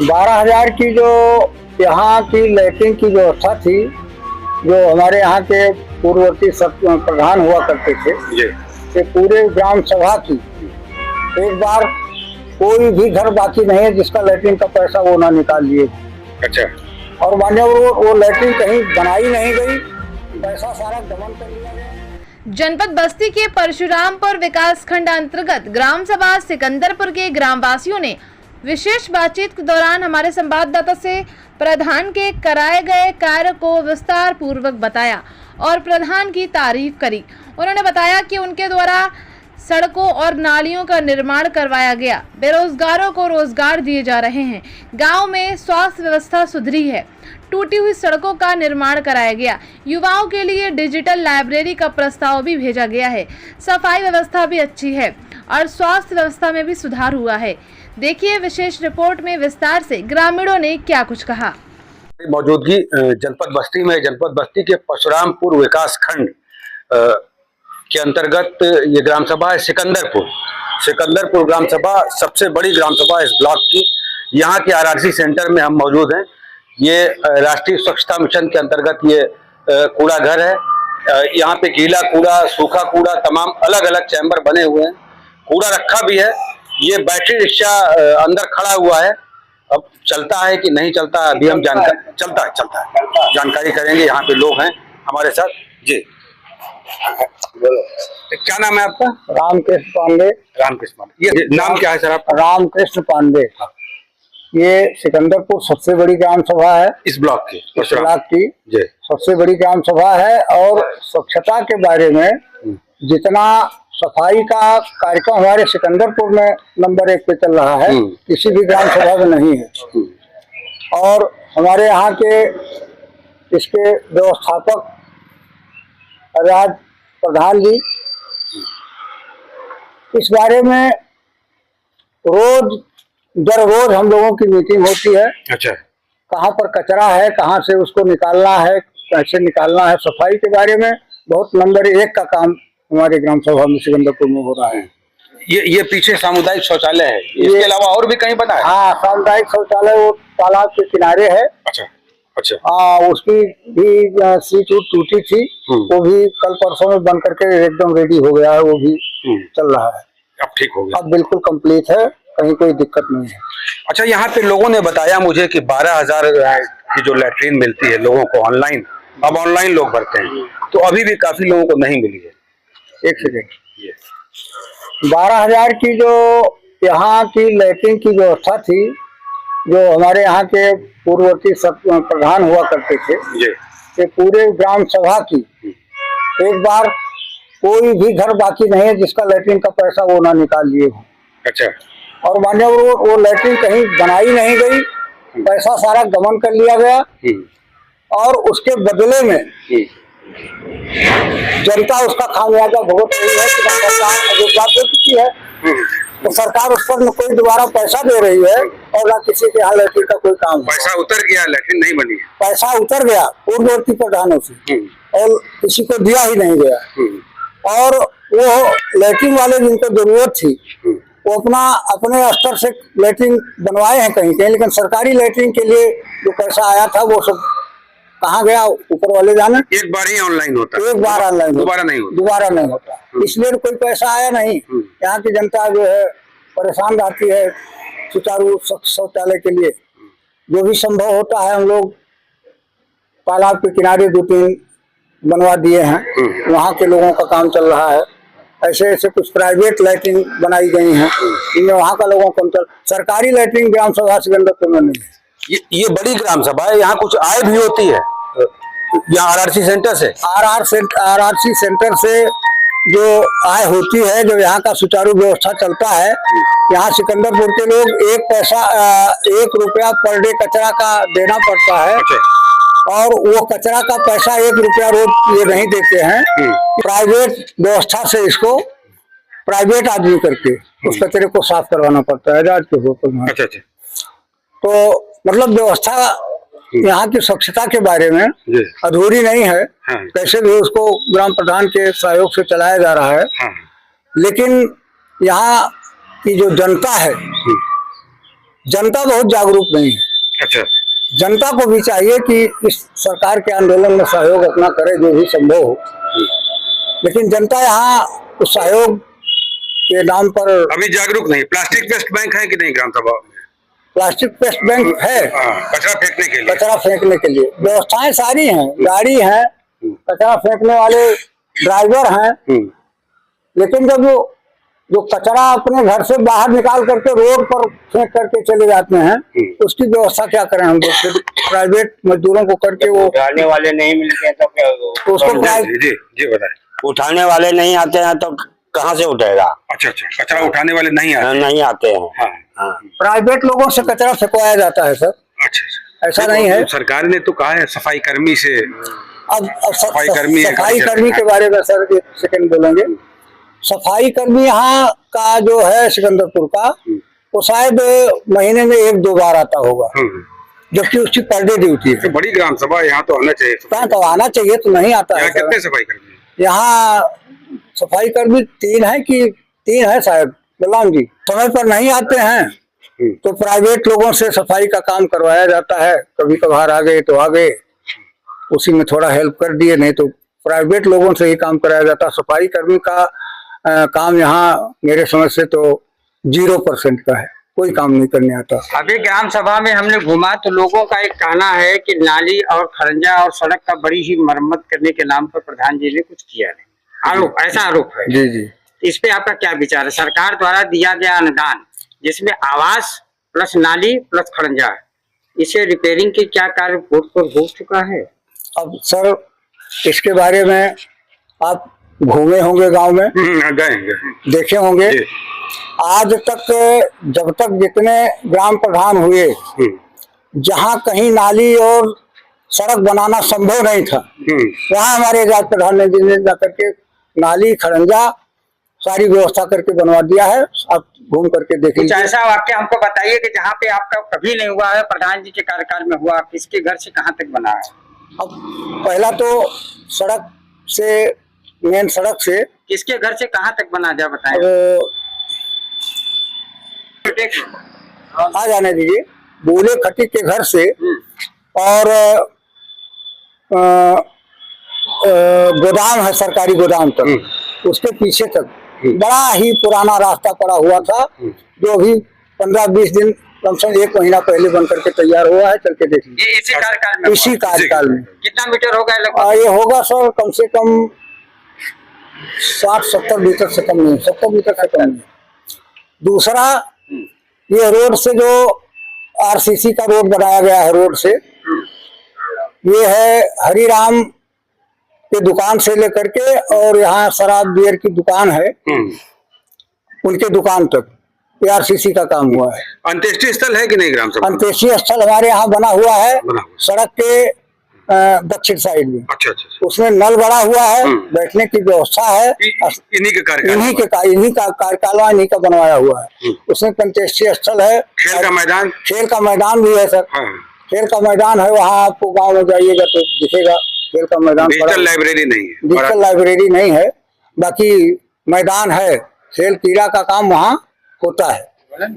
12,000 की जो यहाँ की लैट्रिन की व्यवस्था थी, जो हमारे यहाँ के पूर्ववर्ती प्रधान हुआ करते थे, ये पूरे ग्राम सभा की एक बार कोई भी घर बाकी नहीं है जिसका लैट्रिन का पैसा वो ना निकाल लिए। अच्छा। और मान्य वो लैट्रिन कहीं बनाई नहीं गई, पैसा सारा गबन कर लिया गया। जनपद बस्ती के परशुरामपुर विकास खंड अंतर्गत ग्राम सभा सिकंदरपुर के ग्रामवासियों ने विशेष बातचीत के दौरान हमारे संवाददाता से प्रधान के कराए गए कार्य को विस्तार पूर्वक बताया और प्रधान की तारीफ करी। उन्होंने बताया कि उनके द्वारा सड़कों और नालियों का निर्माण करवाया गया, बेरोजगारों को रोजगार दिए जा रहे हैं, गांव में स्वास्थ्य व्यवस्था सुधरी है, टूटी हुई सड़कों का निर्माण कराया गया, युवाओं के लिए डिजिटल लाइब्रेरी का प्रस्ताव भी भेजा गया है, सफाई व्यवस्था भी अच्छी है और स्वास्थ्य व्यवस्था में भी सुधार हुआ है। देखिए विशेष रिपोर्ट में विस्तार से ग्रामीणों ने क्या कुछ कहा। मौजूदगी जनपद बस्ती में, जनपद बस्ती के परशुरामपुर विकास खंड के अंतर्गत ये ग्राम सभा है सिकंदरपुर ग्राम सभा सबसे बड़ी ग्राम सभा इस ब्लॉक की। यहाँ के आरआरसी सेंटर में हम मौजूद हैं। ये राष्ट्रीय स्वच्छता मिशन के अंतर्गत ये कूड़ा घर है। यहाँ पे गीला कूड़ा, सूखा कूड़ा, तमाम अलग अलग चैम्बर बने हुए हैं। कूड़ा रखा भी है। ये बैटरी रिक्शा अंदर खड़ा हुआ है। अब चलता है कि नहीं चलता अभी हम चलता है जानकारी करेंगे। यहाँ पे लोग हैं हमारे साथ। जी क्या नाम है आपका? रामकृष्ण पांडे। रामकृष्ण पांडे, ये नाम क्या है सर आपका? रामकृष्ण पांडे। ये सिकंदरपुर सबसे बड़ी ग्राम सभा है इस ब्लॉक की, जी सबसे बड़ी ग्राम सभा है। और स्वच्छता के बारे में जितना सफाई का कार्यक्रम हमारे सिकंदरपुर में नंबर 1 पे चल रहा है, किसी भी ग्राम सभा में नहीं है। और हमारे यहाँ के इसके व्यवस्थापक राज प्रधान जी इस बारे में रोज दर रोज हम लोगों की मीटिंग होती है। अच्छा। कहाँ पर कचरा है, कहाँ से उसको निकालना है, कैसे निकालना है, सफाई के बारे में बहुत नंबर 1 का काम हमारे ग्राम सभा में सिकंदरपुर में हो रहा है। ये पीछे सामुदायिक शौचालय है, इसके अलावा और भी कहीं बना है? हाँ, सामुदायिक शौचालय वो तालाब के किनारे है। अच्छा अच्छा। उसकी भी सीट टूटी थी, वो भी कल परसों में बन करके एकदम रेडी हो गया है, वो भी चल रहा है। अब ठीक हो गया? अब बिल्कुल कंप्लीट है, कहीं कोई दिक्कत नहीं है। अच्छा, यहाँ पे लोगों ने बताया मुझे कि 12,000 की जो लैट्रिन मिलती है लोगों को ऑनलाइन, अब ऑनलाइन लोग भरते हैं, तो अभी भी काफी लोगों को नहीं मिली है। एक सेकेंड। 12,000 की जो यहाँ की लैट्रिन की व्यवस्था थी, जो हमारे यहाँ के पूर्ववर्ती प्रधान हुआ करते थे, ये पूरे ग्राम सभा की एक बार कोई भी घर बाकी नहीं है जिसका लैट्रिन का पैसा वो ना निकाल लिए हो। अच्छा। और मान्य वो लैट्रिन कहीं बनाई नहीं गई, पैसा सारा गबन कर लिया गया। और उसके बदले में जनता उसका खामियाजा भुगत रही है कि सरकार रोजगार दे चुकी है, तो सरकार उस पर न कोई दोबारा पैसा दे रही है और न किसी के यहाँ लैट्रिन का कोई काम। पैसा उतर गया, लैट्रिन नहीं बनी। पैसा उतर गया पूर्ववर्ती प्रधानों से और किसी को दिया ही नहीं गया। और वो लैट्रिन वाले जिनको जरूरत थी वो अपने स्तर से लैट्रिन बनवाए हैं कहीं कहीं, लेकिन सरकारी लैट्रिन के लिए जो पैसा आया था वो सब कहाँ गया ऊपर वाले जाने। एक बार ही ऑनलाइन होता है, एक बार ऑनलाइन, दोबारा नहीं होता। इसलिए कोई पैसा आया नहीं। यहाँ की जनता जो है परेशान रहती है सुचारू शौचालय के लिए। जो भी संभव होता है हम लोग तालाब के किनारे 2-3 बनवा दिए हैं, वहाँ के लोगों का काम चल रहा है। ऐसे कुछ प्राइवेट लैट्रिन बनाई गई हैं, इनमें वहाँ का लोगों को सरकारी लैट्रिन ग्राम सभा सिकंदरपुर में नहीं है। ये बड़ी ग्राम सभा है, यहाँ कुछ आय भी होती है यहाँ आरआरसी सेंटर से? आरआरसी सेंटर से जो आय होती है, जो यहाँ का सुचारू व्यवस्था चलता है, यहाँ सिकंदरपुर के लोग 1 रुपया पर डे कचरा का देना पड़ता है। और वो कचरा का पैसा 1 रुपया रोज ये नहीं देते हैं, प्राइवेट व्यवस्था से इसको प्राइवेट आदमी करके उस कचरे को साफ करवाना पड़ता है राज के होटल में। अच्छा। तो मतलब व्यवस्था यहाँ की स्वच्छता के बारे में अधूरी नहीं है। कैसे भी उसको ग्राम प्रधान के सहयोग से चलाया जा रहा है। लेकिन यहाँ की जो जनता है जनता बहुत जागरूक नहीं है। अच्छा। जनता को भी चाहिए कि इस सरकार के आंदोलन में सहयोग अपना करे जो भी संभव हो, लेकिन जनता यहाँ उस सहयोग के नाम पर अभी जागरूक नहीं। प्लास्टिक वेस्ट बैंक है कि नहीं ग्राम सभा में? प्लास्टिक वेस्ट बैंक है, कचरा फेंकने के लिए। कचरा फेंकने के लिए व्यवस्थाएं सारी हैं, गाड़ी है, कचरा फेंकने वाले ड्राइवर हैं, लेकिन जब जो कचरा अपने घर से बाहर निकाल करके रोड पर फेंक करके चले जाते हैं, उसकी व्यवस्था क्या करें हम लोग? प्राइवेट मजदूरों को करके वो उठाने वाले नहीं मिलते हैं तो क्या होगा? उसको जी बताए। उठाने वाले नहीं आते हैं तो कहाँ से उठेगा? अच्छा, कचरा उठाने वाले नहीं आते हैं। हाँ। प्राइवेट लोगों से कचरा फेंकवाया जाता है सर। अच्छा। ऐसा नहीं है। सरकार ने तो कहा है सफाई कर्मी से। अब सफाई कर्मी के बारे में सर एक सेकंड बोलेंगे। सफाई कर्मी यहाँ का जो है सिकंदरपुर का, वो शायद महीने में 1-2 बार आता होगा, जबकि उसकी पर डे ड्यूटी है। तो बड़ी ग्राम सभा यहाँ तो आना चाहिए। कहाँ तो आना चाहिए, तो नहीं आता है। कितने सफाई कर्मी? यहाँ सफाई कर्मी 3 है शायद, गुलाम जी समय पर नहीं आते हैं तो प्राइवेट लोगों से सफाई का काम करवाया जाता है। कभी कभार आ गए तो आ गए, उसी में थोड़ा हेल्प कर दिए, नहीं तो प्राइवेट लोगों से ही काम कराया जाता है। सफाई कर्मी का काम यहाँ मेरे समझ से तो 0% का है, कोई काम नहीं करने आता। अभी ग्राम सभा में हमने घूमा तो लोगों का एक कहना है कि नाली और खरंजा और सड़क का बड़ी ही मरम्मत करने के नाम पर प्रधान जी ने कुछ किया नहीं, ऐसा आरोप है। जी। इस पे आपका क्या विचार है? सरकार द्वारा दिया गया अनुदान जिसमें आवास प्लस नाली प्लस खरंजा, इसे रिपेयरिंग के क्या कार्य बोर्ड पर हो चुका है? अब सर इसके बारे में आप घूमे होंगे गांव में, गए देखे होंगे। आज तक जब तक जितने ग्राम प्रधान हुए, जहां कहीं नाली और सड़क बनाना संभव नहीं था, वहां हमारे आजाद प्रधानमंत्री ने जाकर के नाली खरंजा सारी व्यवस्था करके बनवा दिया है। आप घूम करके देख लीजिए। कुछ ऐसा वाक्य हमको बताइए कि जहाँ पे आपका कभी नहीं हुआ है, प्रधान जी के कार्यकाल में हुआ, किसके घर से कहाँ तक बना है? अब पहला तो सड़क से, मेन सड़क से किसके घर से कहाँ तक बना जाए बताएं। आ जाने दीजिए, बोले खटिक के घर से और गोदाम है, सरकारी गोदाम तक, उसके पीछे तक बड़ा ही पुराना रास्ता पड़ा हुआ था, जो अभी 15-20 दिन, कम से कम 1 महीना पहले बन करके तैयार हुआ है। चल के देख लीजिए। इसी कार्यकाल में? इसी कार्यकाल में। कितना मीटर होगा लगभग? ये होगा सर कम से कम 60-70 मीटर से कम नहीं, 70 मीटर से कम नहीं। दूसरा, ये रोड से जो RCC का रोड बनाया गया है, रोड से ये है हरिराम के दुकान से लेकर के, और यहाँ शराब बियर की दुकान है, उनके दुकान तक RCC का काम हुआ है। अंत्येष्टि स्थल है कि नहीं ग्राम सभा? अंत्येष्टि स्थल हमारे यहाँ बना हुआ है, सड़क के दक्षिण साइड में। अच्छा। उसमें नल बड़ा हुआ है, बैठने की व्यवस्था है, इन्हीं का कार्यकाल इन्हीं का बनवाया हुआ है। उसमें अंत्येष्टि स्थल है, खेल का मैदान भी है सर। खेल का मैदान है, वहाँ आपको गाँव में जाइएगा तो दिखेगा खेल का मैदान। डिजिटल लाइब्रेरी नहीं है। डिजिटल लाइब्रेरी नहीं है, बाकी मैदान है, खेल क्रीड़ा का काम वहाँ होता है।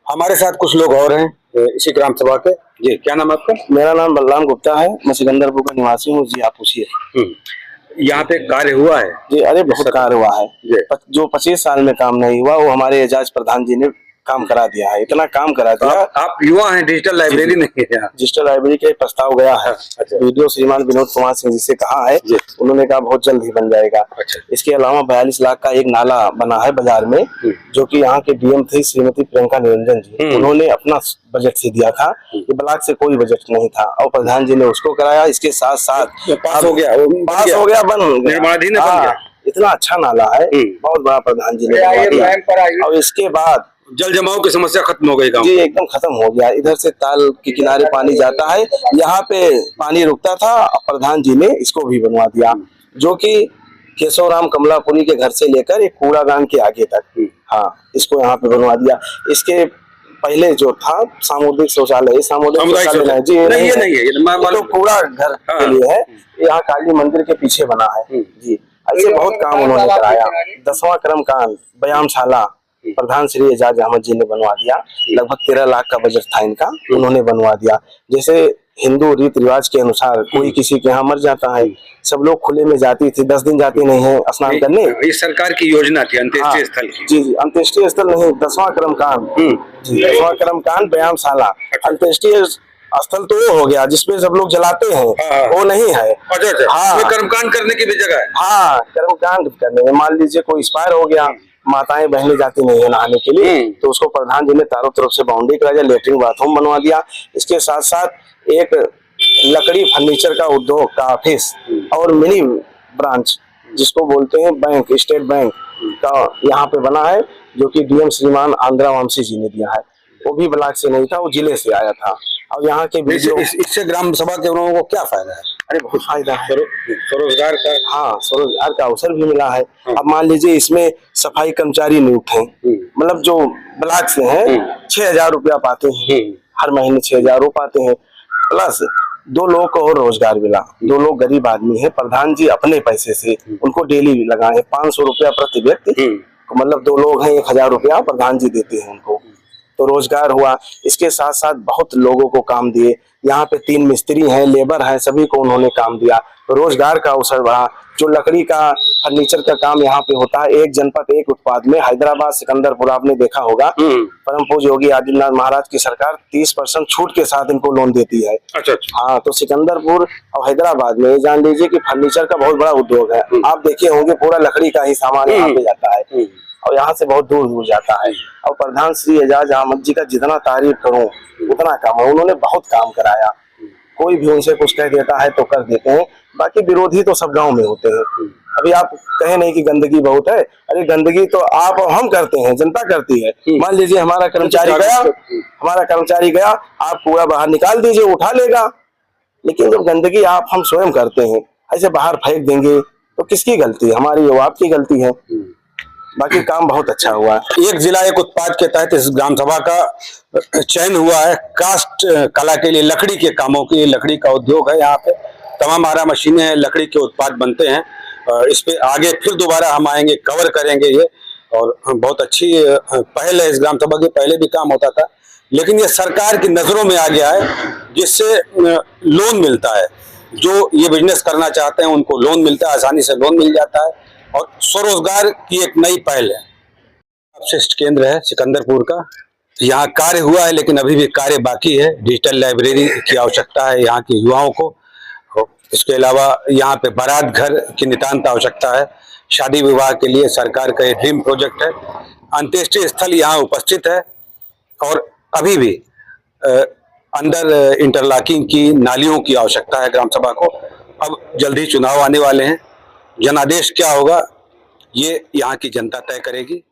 हमारे साथ कुछ लोग और हैं इसी ग्राम सभा के। जी, क्या नाम है आपका? मेरा नाम बलराम गुप्ता है, मैं सिकंदरपुर का निवासी हूँ जी। आप पूछिए। यहाँ पे कार्य हुआ है जी? अरे बहुत कार्य हुआ है। जो 25 साल में काम नहीं हुआ, वो हमारे एजाज प्रधान जी ने काम करा दिया है। इतना काम करा दिया। आप युवा हैं, डिजिटल लाइब्रेरी नहीं है। डिजिटल लाइब्रेरी के प्रस्ताव गया है। वीडियो श्रीमान विनोद कुमार सिंह जी से कहा है, उन्होंने कहा बहुत जल्द ही बन जाएगा। इसके अलावा 42 लाख का एक नाला बना है बाजार में, जो कि यहाँ के DM थी श्रीमती प्रियंका निरंजन जी, उन्होंने अपना बजट से दिया था। ये ब्लॉक से कोई बजट नहीं था और प्रधान जी ने उसको कराया। इसके साथ साथ पास हो गया, बन निर्माणाधीन बन गया। इतना अच्छा नाला है, बहुत बड़ा प्रधान जी ने बनवा दिया। और इसके बाद जल जमाव की समस्या खत्म हो गई गाँव जी, एकदम खत्म हो गया। इधर से ताल के किनारे पानी जाता है, यहाँ पे पानी रुकता था, प्रधान जी ने इसको भी बनवा दिया, जो कि केशवराम कमलापुरी के घर से लेकर एक कूड़ागान के आगे तक, हाँ, इसको यहाँ पे बनवा दिया। इसके पहले जो था सामुदायिक शौचालय, सामुदायिक शौचालय जी नहीं है, तो कूड़ा घर के लिए है। यहाँ काली मंदिर के पीछे बना है जी। ऐसे बहुत काम उन्होंने कराया। 10वां क्रम कांड, व्यायामशाला, प्रधान श्री एजाज अहमद जी ने बनवा दिया। लगभग 13 लाख का बजट था इनका, उन्होंने बनवा दिया। जैसे हिंदू रीति रिवाज के अनुसार कोई किसी के यहाँ मर जाता है, सब लोग खुले में जाती थी, 10 दिन जाती नहीं है स्नान करने। ये सरकार की योजना थी अंत्येष्टि स्थल की। जी जी, अंत्येष्टि स्थल नहीं, 10वां कर्मकांड, 10वां कर्मकांड व्यायामशाला। अंत्येष्टि स्थल तो वो हो गया जिसपे सब लोग जलाते हैं, वो नहीं है। अच्छा, हाँ, कर्मकांड करने की भी जगह है। हाँ, कर्मकांड करने में मान लीजिए कोई एक्सपायर हो गया, माताएं बहनें जाती नहीं है नहाने के लिए, तो उसको प्रधान जी ने चारों तरफ से बाउंड्री करा दिया, लेटरिन बाथरूम बनवा दिया। इसके साथ साथ एक लकड़ी फर्नीचर का उद्योग का ऑफिस और मिनी ब्रांच जिसको बोलते हैं बैंक, स्टेट बैंक का यहाँ पे बना है, जो कि डीएम श्रीमान आंध्रा वामसी जी ने दिया है। वो भी ब्लॉक से नहीं था, वो जिले से आया था। और यहाँ के इससे ग्राम सभा के लोगों को क्या फायदा है? अरे बहुत फायदा है, स्वरोजगार का। हाँ, स्वरोजगार का अवसर भी मिला है। अब मान लीजिए इसमें सफाई कर्मचारी नियुक्त हैं, मतलब जो ब्लॉक से हैं 6,000 रुपया पाते हैं, हर महीने 6,000 रुपये पाते हैं, प्लस 2 लोगों को और रोजगार मिला। 2 लोग गरीब आदमी है, प्रधान जी अपने पैसे से उनको डेली लगाए 500 रुपया प्रति व्यक्ति, मतलब 2 लोग हैं 1,000 रुपया प्रधान जी देते हैं उनको, तो रोजगार हुआ। इसके साथ साथ बहुत लोगों को काम दिए। यहाँ पे 3 मिस्त्री हैं, लेबर हैं, सभी को उन्होंने काम दिया, तो रोजगार का अवसर बढ़ा। जो लकड़ी का फर्नीचर का काम यहाँ पे होता है, एक जनपद एक उत्पाद में, हैदराबाद सिकंदरपुर आपने देखा होगा, परम पूज्य योगी आदित्यनाथ महाराज की सरकार 30% छूट के साथ इनको लोन देती है। अच्छा। हाँ, तो सिकंदरपुर और हैदराबाद में जान लीजिए कि फर्नीचर का बहुत बड़ा उद्योग है। आप देखे होंगे पूरा लकड़ी का ही सामान यहाँ पे जाता है और यहाँ से बहुत दूर दूर जाता है। और प्रधान श्री एजाज अहमद जी का जितना तारीफ करूं उतना कम है, उन्होंने बहुत काम कराया। कोई भी उनसे कुछ कह देता है तो कर देते हैं, बाकी विरोधी तो सब गांव में होते हैं। अभी आप कहे नहीं कि गंदगी बहुत है, अरे गंदगी तो आप और हम करते हैं, जनता करती है। मान लीजिए हमारा कर्मचारी गया, आप कूड़ा बाहर निकाल दीजिए, उठा लेगा, लेकिन जब गंदगी आप हम स्वयं करते हैं, ऐसे बाहर फेंक देंगे तो किसकी गलती है? हमारी वो आपकी गलती है। बाकी काम बहुत अच्छा हुआ है। एक जिला एक उत्पाद के तहत इस ग्राम सभा का चयन हुआ है। कास्ट कला के लिए, लकड़ी के कामों के लिए, लकड़ी का उद्योग है यहाँ पे, तमाम आरा मशीनें हैं, लकड़ी के उत्पाद बनते हैं। इस पे आगे फिर दोबारा हम आएंगे, कवर करेंगे ये, और बहुत अच्छी पहल है इस ग्राम सभा की। पहले भी काम होता था, लेकिन ये सरकार की नजरों में आ गया है, जिससे लोन मिलता है। जो ये बिजनेस करना चाहते हैं उनको लोन मिलता है, आसानी से लोन मिल जाता है, और स्वरोजगार की एक नई पहल है। अपशिष्ट केंद्र है सिकंदरपुर का, यहाँ कार्य हुआ है लेकिन अभी भी कार्य बाकी है। डिजिटल लाइब्रेरी की आवश्यकता है यहाँ के युवाओं को। इसके अलावा यहाँ पे बारात घर की नितांत आवश्यकता है। शादी विवाह के लिए सरकार का ये ड्रीम प्रोजेक्ट है। अंत्येष्टि स्थल यहाँ उपस्थित है, और अभी भी अंडर इंटरलॉकिंग की नालियों की आवश्यकता है ग्राम सभा को। अब जल्द ही चुनाव आने वाले हैं, जनादेश क्या होगा ये यहाँ की जनता तय करेगी।